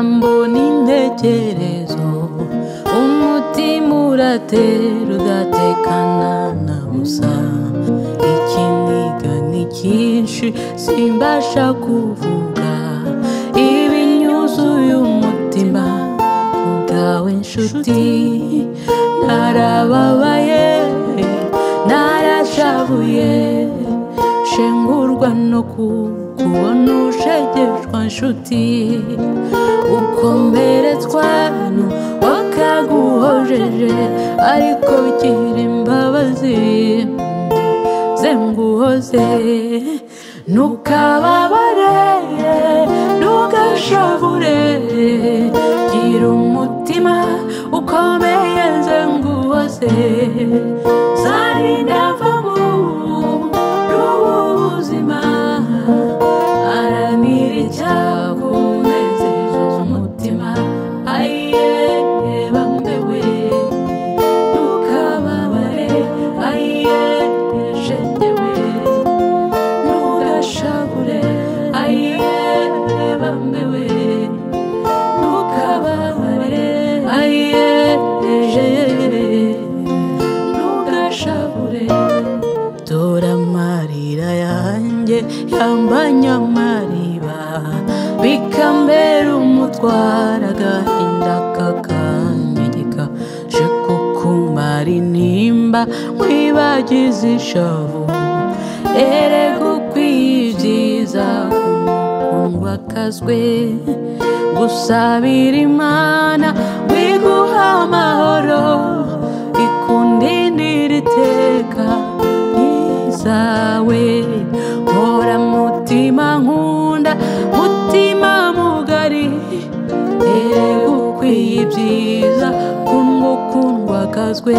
amagambo n'intekerezo umutima uratera udatekana na busa ikiniga ni cyinshi simbasha kuvuga ibinyuzuye umutima kubwawe nshuti narababaye narashavuye shengurwa no kubona ushegeshwa nshuti ukomeretswa wakaguhojeje ariko gira imbabazi zenguhoze ntukababare ntugashavure gira umutima ukomeye zenguhoze zarindavamo n'ubuzima aranira icyakunezeza umutima ayiye bambewe ntukababare ayiye shendewe ntugashavure ayiye bambewe ntukababare ayiye ntugashavure dore amarira yanjye yambanye amariba bikambera umutwaro agahinda kakanyegeka je kukumara intimba nkwibagiza ishavu erega ukwiye ibyiza umukundwa akazwe gusabira Imana wiguha amahoro ikundindira iteka zawe mpora mutima nkunda mutima mugari erega ukwiye ibyiza kundwa akazwe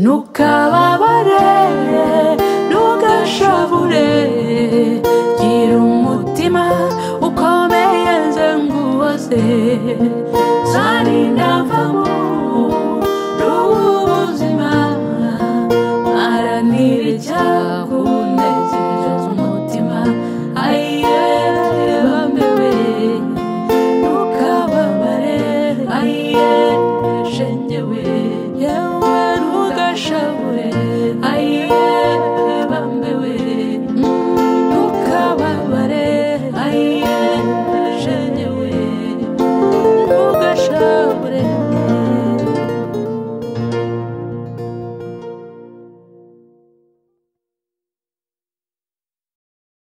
ntukababare ntugashavure gira umutima ukomeye zenguhoze